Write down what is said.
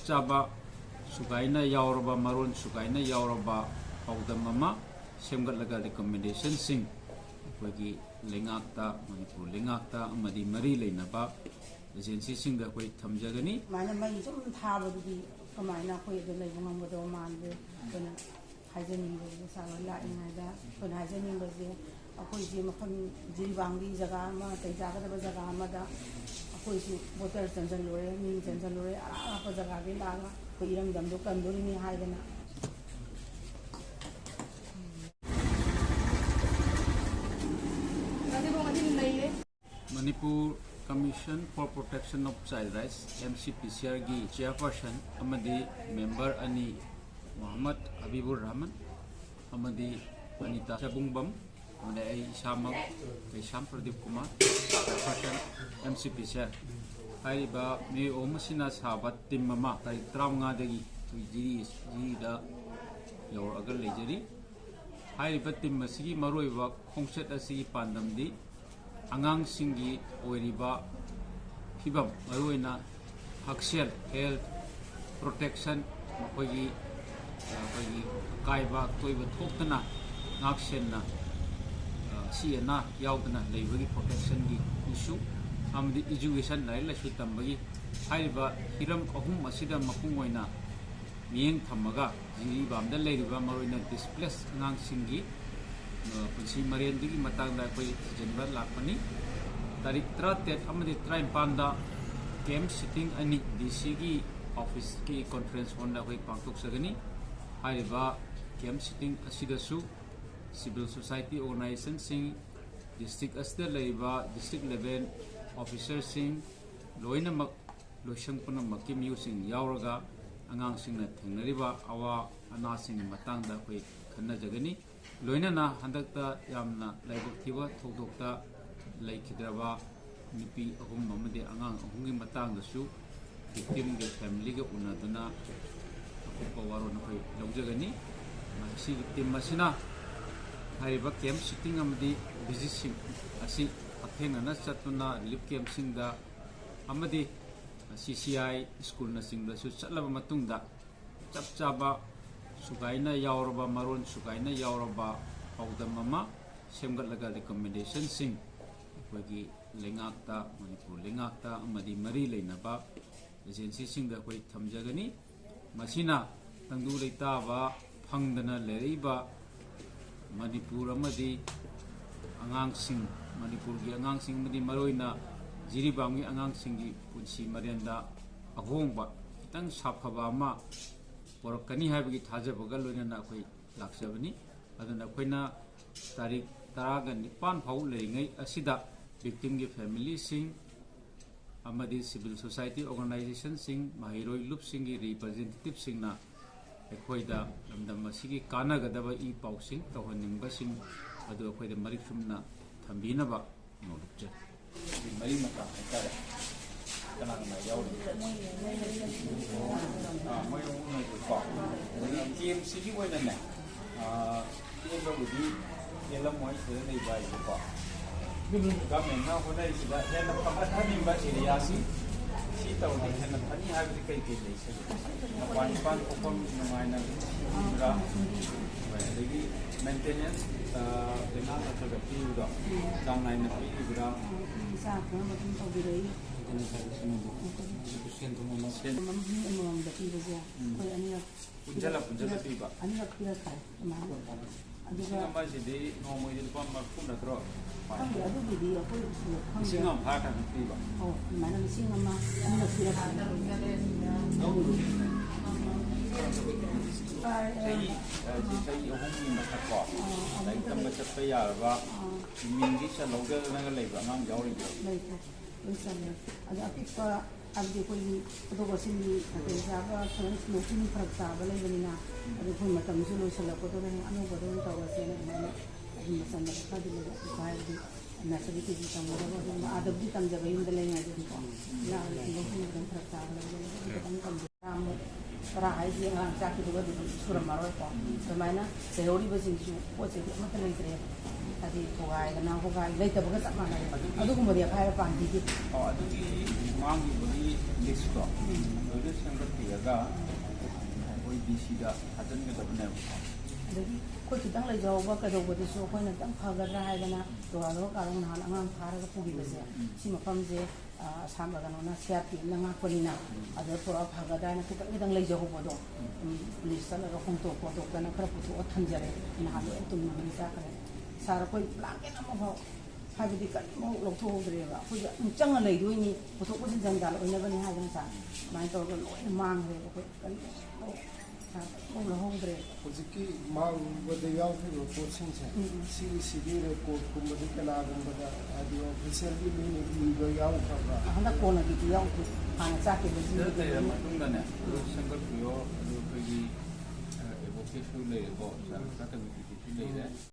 चाबा सुगाइना यावरबा मरोन सुगाइना यावरबा पाउदम अमा सेमगटलगा रिकमेंडेशन सिंग अखोगी लेंगाक्ता मणिपुर लेंगाक्ता अमदी मरी लेनबा एजेंसी सिंग अखोई थमजगनी माने मई सुम थाबदुदी कमाइना अखोई दे लेबो ngambado मानदे कना हाइजेनिंग साला लाइनादा कना हाइजेनिंग बजे अखोई जे मखन जीवांगी जगह मा तैजागदब जगह मादा अखोई सु वोटर चंजन लोरे नि चंजन लोरे आप जगह बे लागा कोई रंग दम दो कंदोरी नि हाइदना Manipur Commission for Protection of Child Rights MCPCR की chairperson अमदी member अनि मोहम्मद हबीबुर रहमान अमदी अनिता सबुंगबम अमदी आई इसामक कैसाम प्रदीप कुमार chairperson MCPCR हाइबा मे ओमसिना साबत टीम ममा तारीख 35 दगी जीदा योर अगर लेजरी हाइबा टीम मसिगी मरोइबा खोंसेट असि पांदमदी अंगांग सिंगी ओरिबा फिबम मरुइना हक्सेल हेल्थ प्रोटेक्शन मखोगी काइबा तोइबा थोक्तना नाक्सेना सिना याउदना लेबगी प्रोटेक्शन की इशू अमदी एजुकेशन लाइ लासु तंबगी हाइबा हिरम अहुम असिदा मपुंग ओइना मियेंग थमगा जिरिबामदा लेरिबा मरुइना डिस्प्लेस अंगांग सिंगी पुंसी मरेंदी मतंगदा कोई जनबा लापनी तारीख 37 कैंप सिटिंग अनि डीसी की ऑफिस की कॉन्फ्रेंस होन दा कोई पांगतोक सगनी हाइबा कैंप सिटिंग असिदसु सिविल सोसाइटी ऑर्गेनाइजेशन सिंग डिस्ट्रिक्ट अस्ते लेबा डिस्ट्रिक्ट लेवल ऑफिसर सिंग लोइनमक लोइसंग पुनमक की म्यूसिंग यावरगा अंगांग सिंगना थेंगनरिबा अवा अना सिंग मतंगदा कोई खन्ना जगनी लोइनना हंदकता यामना लाइबक थिबा थोदोक्ता लाइखिद्रबा निपी अहुम ममदे अंगांग अहुंगी मतंगदसु विक्टिम के फैमिली के उन्नदना अकुपा वारो नखै लौजगनी मसी विक्टिम मसिना हाइबा कैंप सिटिंग अमदी विजिट सिंग असि अथेंगना चतुना रिलीफ कैंप सिंगदा अमदी CCI स्कूल न सिंगदसु चलबा मतुंगदा चपचाबा सुगाइना यावरबा मरोन सुगाइना यावरबा पाउदम अमा सेमगटलगा रिकमेंडेशन सिंग अखोगी लेंगाक्ता मणिपुर लेंगाक्ता अमदी मरी लेनबा एजेंसी सिंग अखोई थमजगनी मसिना तंदु लेताबा फंगदना लेरिबा मणिपुर अमदी अंगांग सिंग मणिपुर की अंगांग सिंग मदी मरोइना जिरिबांगी अंगांग सिंगी पुंसी मरेंदा अहोंबा खितंग साफबा अमा पोरकनी हाइबगी थाजबगा लोइना अखोई लाक्सबनी अदना अखोइना तारीख 19 फाउ लेरिङै असिदा विक्टिम की फैमिली सिंग अमदी सिविल सोसाइटी ऑर्गेनाइजेशन सिंग महिरोई लुप सिंग की रिप्रेजेंटेटिव सिंगना अखोइदा लमदम असिगी कानागदबा ई पाउसिंग तौहनिंगबा सिंग अदु अखोइदा मरिक सुमना थंबीनबा नोलुक्जे मरी मता हाइतारे कनागना यावरी मोय उनै को TMC की ओइनाने TMC येला मोय सेरे नै बाइ को गभर्नमेंट ना होनाय सिदा हेन फकाथानि बा एरियासी सी तौदि हेन फनी हाबि कै कै लेसे पान कोपम नमायना ब्रा अदगी मेंटेनेंस लेना तक पीउदा चांग नाइना पीउदा सा को मतिन तौबिरई सेन तुमना सेन मम दा पीबजे कोई पुंजला पीबा अनिरक पीरा खाय मा अदुगा माजिदि नोमोय लुपा मरफुम नत्रो खंगे अदुगिदि अखोई सिंगम फाटा पीबा ओ माना सिंगमा अनिरक पीरा खाय सही अहुमगी मथको लाइक तम चप्पा यारबा मिंगी चलौगनगा लेबा नाम यावरिबो लेके लोसने अद अपिपा अबदि कोई अदोगसिंगी अतेजाबा थोन स्मोकिंग फरक ताबा लेबनिना अदु कोई मतम जो लोसलको तो ने अनुभव तो तवसेने माने अदि मसंद खादि ले बायदि नसबी की तमरबा आदबदी तमजबा युंद ले यादि को ना स्मोकिंग फरक ताबा लेबनिना तम तरा हाइजी चाकी दुगा सुरम मारो को समायना सेहोरी बसिंगसु पोचे मत लेत्रे अदि थोगायना होगाय लेतबगा चमाना अदुगुमदि फाय पांदी की अदुगी मांगी बदि ꯂꯤꯁꯇꯣ ꯂꯣꯏꯅ ꯁꯦꯝꯒꯠꯄꯤꯔꯒ ꯑꯩꯈꯣꯏ ꯗꯤ ꯁꯤꯗ ꯊꯥꯖꯤꯟꯒꯗꯕꯅꯦꯕ ꯑꯗꯒꯤ ꯑꯩꯈꯣꯏ ꯈꯤꯇꯪ ꯂꯩꯖꯍꯧꯕ ꯀꯩꯗꯧꯕꯗꯨꯁꯨ ꯑꯩꯈꯣꯏꯅ ꯈꯤꯇꯪ ꯐꯒꯗ꯭ꯔꯥ ꯍꯥꯏꯗꯅ ꯗꯣꯔꯥꯗꯣꯔ ꯀꯥꯔꯣꯡ ꯅꯍꯥꯟ ꯑꯉꯥꯡ ꯐꯥꯔꯒ ꯄꯨꯈꯤꯕꯁꯦ ꯁꯤ ꯃꯐꯝꯁꯦ ꯀꯩꯅꯣꯅ CRPFꯅ ꯉꯥꯛꯄꯅꯤ나 ꯑꯗ ꯄꯨꯔꯥ ꯐꯒꯗ꯭ꯔꯥ ꯍꯥꯏꯅ ꯈꯤꯇꯪ ꯂꯩꯖꯍꯧꯕꯗꯣ ꯄꯨꯂꯤꯁ ꯆꯠꯂꯒ ꯍꯣꯡꯇꯣꯛꯇꯅ ꯈꯔ ꯄꯨꯊꯣꯛꯑ ꯊꯝꯖꯔꯦ ꯅꯍꯥꯟ ꯂꯣꯏ ꯇꯨꯝꯅꯕꯅꯤ ꯆꯥꯈ꯭ꯔꯦ ꯁꯥꯔ ꯑꯩꯈꯣꯏ ꯕ꯭ꯂꯥꯡꯀꯦꯠ ꯑꯃꯐꯥꯎ ꯍꯥꯏꯕꯗꯤ ꯀꯔꯤꯃꯨꯛ ꯂꯧꯊꯣꯛꯍꯧꯗ꯭ꯔꯦꯕ ꯑꯩꯈꯣꯏꯁꯦ ꯑꯃꯨꯛ ꯆꯪꯉ ꯂꯩꯗꯣꯏꯅꯤ ꯄꯨꯊꯣꯛ ꯄꯨꯁꯤꯟ ꯖꯟꯖꯥꯟ ꯑꯣꯏꯅꯕꯅꯤ ꯍꯥꯏꯗꯅ ꯁꯥꯔ ꯑꯗꯨꯃꯥꯏꯅ ꯇꯧꯔꯒ ꯂꯣꯏꯅ ꯃꯥꯡꯈ꯭ꯔꯦꯕ ꯑꯩꯈꯣꯏ ꯀꯔꯤꯃꯨꯛ ꯂꯧꯍꯧꯗ꯭ꯔꯦ ꯍꯧꯖꯤꯛꯀꯤ ꯃꯥꯡꯕꯗ ꯌꯥꯎꯈꯤꯕ ꯄꯣꯠꯁꯤꯡꯁꯦ ꯁꯤꯒꯤ ꯔꯦꯀꯣꯔꯠꯀꯨꯝꯕꯗꯤ ꯀꯅꯥꯒꯨꯝꯕꯗ ꯍꯥꯏꯗꯤ ꯑꯣꯐꯤꯁꯤꯌꯦꯜꯒꯤ ꯃꯤꯅ ꯏꯕ ꯌꯥꯎꯈ꯭ꯔꯕ꯭ꯔꯥ ꯍꯟꯗꯛ ꯀꯣꯟꯅꯒꯤꯗꯤ ꯌꯥꯎꯗꯦ ꯍꯥꯟꯅ ꯆꯥꯛꯈꯤꯕꯁꯤꯡ ꯂꯩꯔ ꯃꯇꯨꯡꯗꯅꯦ ꯑꯗꯨ ꯁꯦꯝꯒꯠꯄꯤꯌꯣ ꯑꯗꯨ ꯑꯩꯈꯣꯏꯒꯤ ꯑꯦꯗꯚꯣꯀꯦꯠꯁꯨ ꯂꯩꯔꯦꯀꯣ ꯀꯃꯤꯇꯤꯁꯨ ꯂꯩꯔꯦ